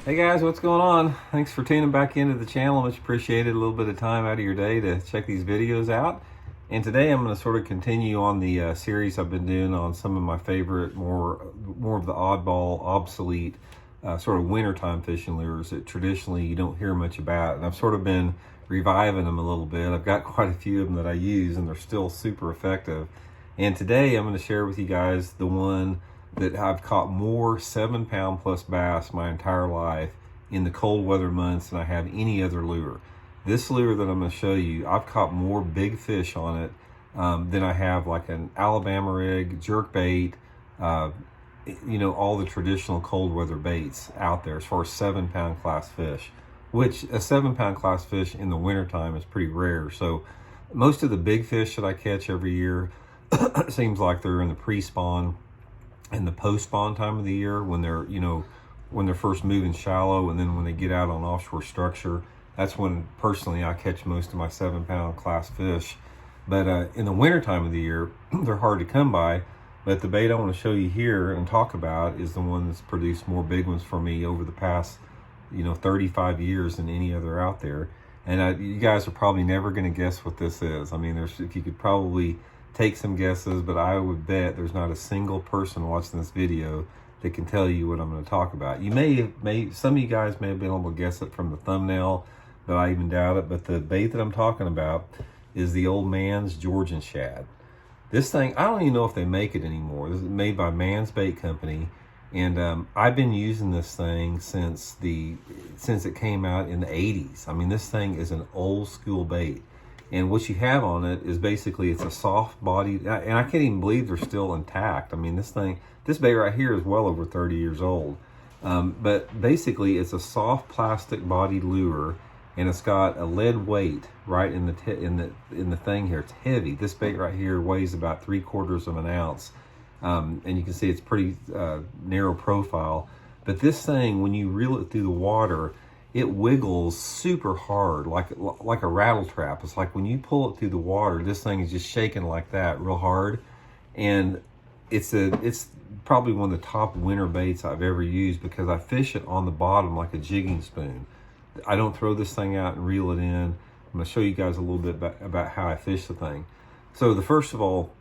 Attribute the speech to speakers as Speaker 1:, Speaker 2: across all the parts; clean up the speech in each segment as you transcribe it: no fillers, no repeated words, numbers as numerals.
Speaker 1: Hey guys, what's going on? Thanks for tuning back into the channel. Much appreciated. A little bit of time out of your day to check these videos out. And today I'm going to sort of continue on the series I've been doing on some of my favorite, more of the oddball, obsolete, sort of wintertime fishing lures that traditionally you don't hear much about. And I've sort of been reviving them a little bit. I've got quite a few of them that I use, and they're still super effective. And today I'm going to share with you guys the one that I've caught more 7-pound plus bass my entire life in the cold weather months than I have any other lure. This lure that I'm going to show you, I've caught more big fish on it than I have like an Alabama rig, jerk bait, all the traditional cold weather baits out there as far as 7-pound class fish, which a 7-pound class fish in the wintertime is pretty rare. So most of the big fish that I catch every year seems like they're in the pre-spawn and the post-spawn time of the year when they're first moving shallow, and then when they get out on offshore structure, that's when personally I catch most of my 7-pound class fish. But in the winter time of the year, they're hard to come by. But the bait I want to show you here and talk about is the one that's produced more big ones for me over the past 35 years than any other out there. And you guys are probably never going to guess what this is. I mean, if you could probably take some guesses, but I would bet there's not a single person watching this video that can tell you what I'm going to talk about. Some of you guys may have been able to guess it from the thumbnail, but I even doubt it. But the bait that I'm talking about is the old Man's Georgian Shad. This thing, I don't even know if they make it anymore. This is made by Man's Bait Company, and I've been using this thing since it came out in the 80s. I mean, this thing is an old school bait. And what you have on it is basically it's a soft body, and I can't even believe they're still intact. I mean, this bait right here is well over 30 years old. But basically it's a soft plastic bodied lure, and it's got a lead weight right in the thing here. It's heavy. This bait right here weighs about 3/4 of an ounce. And you can see it's pretty narrow profile. But this thing, when you reel it through the water, it wiggles super hard, like a rattle trap. It's like when you pull it through the water, this thing is just shaking like that real hard. And it's probably one of the top winter baits I've ever used, because I fish it on the bottom like a jigging spoon. I don't throw this thing out and reel it in. I'm going to show you guys a little bit about how I fish the thing. So first of all,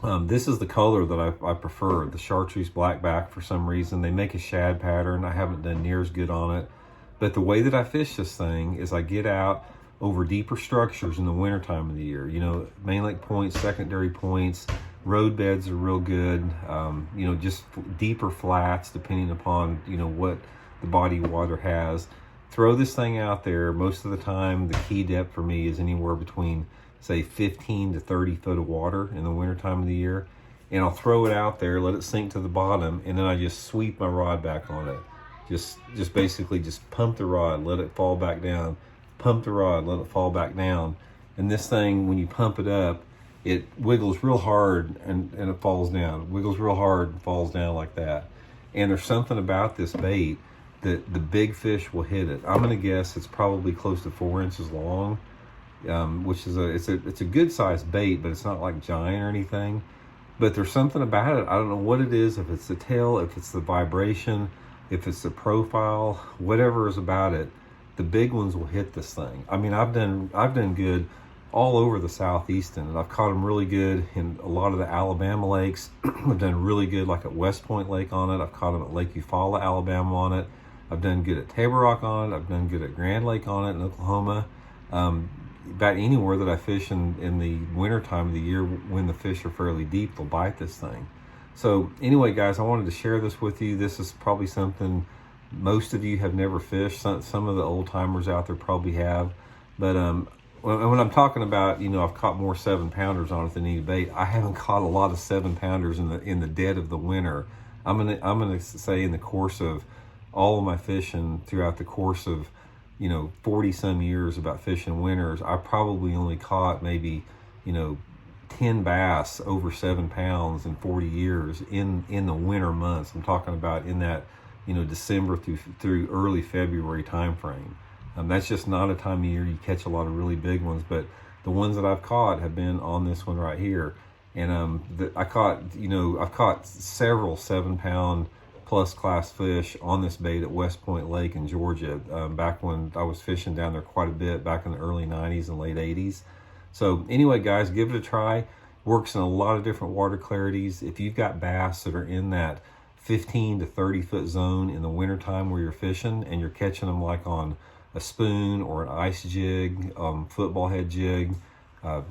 Speaker 1: this is the color that I prefer, the chartreuse blackback. For some reason, they make a shad pattern. I haven't done near as good on it. But the way that I fish this thing is I get out over deeper structures in the winter time of the year. Main lake points, secondary points, road beds are real good. Just deeper flats, depending upon, what the body of water has. Throw this thing out there. Most of the time, the key depth for me is anywhere between, say, 15 to 30 foot of water in the winter time of the year. And I'll throw it out there, let it sink to the bottom, and then I just sweep my rod back on it. Just basically pump the rod, let it fall back down, pump the rod, let it fall back down. And this thing, when you pump it up, it wiggles real hard and it falls down. It wiggles real hard and falls down like that. And there's something about this bait that the big fish will hit it. I'm gonna guess it's probably close to 4 inches long, which is it's a good sized bait, but it's not like giant or anything. But there's something about it. I don't know what it is, if it's the tail, if it's the vibration, if it's the profile, whatever is about it, the big ones will hit this thing. I mean, I've done good all over the southeastern, and I've caught them really good in a lot of the Alabama lakes. I've done really good like at West Point Lake on it. I've caught them at Lake Eufaula, Alabama on it. I've done good at Table Rock on it. I've done good at Grand Lake on it in Oklahoma. About anywhere that I fish in the winter time of the year when the fish are fairly deep, they'll bite this thing. So anyway, guys, I wanted to share this with you. This is probably something most of you have never fished. Some of the old timers out there probably have. But when I'm talking about, I've caught more 7-pounders on it than any bait, I haven't caught a lot of 7-pounders in the dead of the winter. I'm gonna say in the course of all of my fishing throughout the course of 40 some years about fishing winters, I probably only caught maybe 10 bass over 7 pounds in 40 years in the winter months. I'm talking about in that December through early February time frame. That's just not a time of year you catch a lot of really big ones, but the ones that I've caught have been on this one right here. And I've caught several 7-pound plus class fish on this bait at West Point Lake in Georgia, back when I was fishing down there quite a bit back in the early 90s and late 80s. So anyway, guys, give it a try. Works in a lot of different water clarities. If you've got bass that are in that 15 to 30 foot zone in the wintertime where you're fishing and you're catching them like on a spoon or an ice jig, football head jig,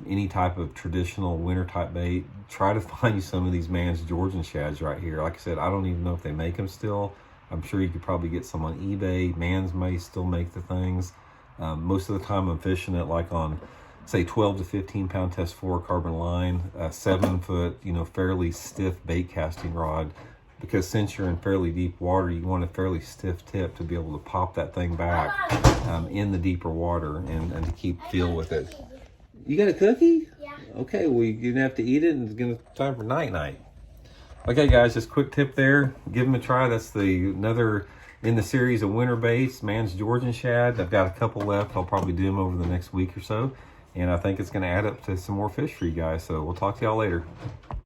Speaker 1: any type of traditional winter type bait, try to find you some of these Mann's Georgian shads right here. Like I said, I don't even know if they make them still. I'm sure you could probably get some on eBay. Mann's may still make the things. Most of the time I'm fishing it like on, say, 12 to 15 pound test fluorocarbon line, 7 foot, fairly stiff bait casting rod, because since you're in fairly deep water, you want a fairly stiff tip to be able to pop that thing back in the deeper water and to keep feel with it. You got a cookie?
Speaker 2: Yeah.
Speaker 1: Okay, well, you're gonna have to eat it, and it's gonna time for night. Okay, guys, just quick tip there. Give them a try. That's another in the series of winter baits, Mann's Georgian shad. I've got a couple left. I'll probably do them over the next week or so. And I think it's going to add up to some more fish for you guys. So we'll talk to y'all later.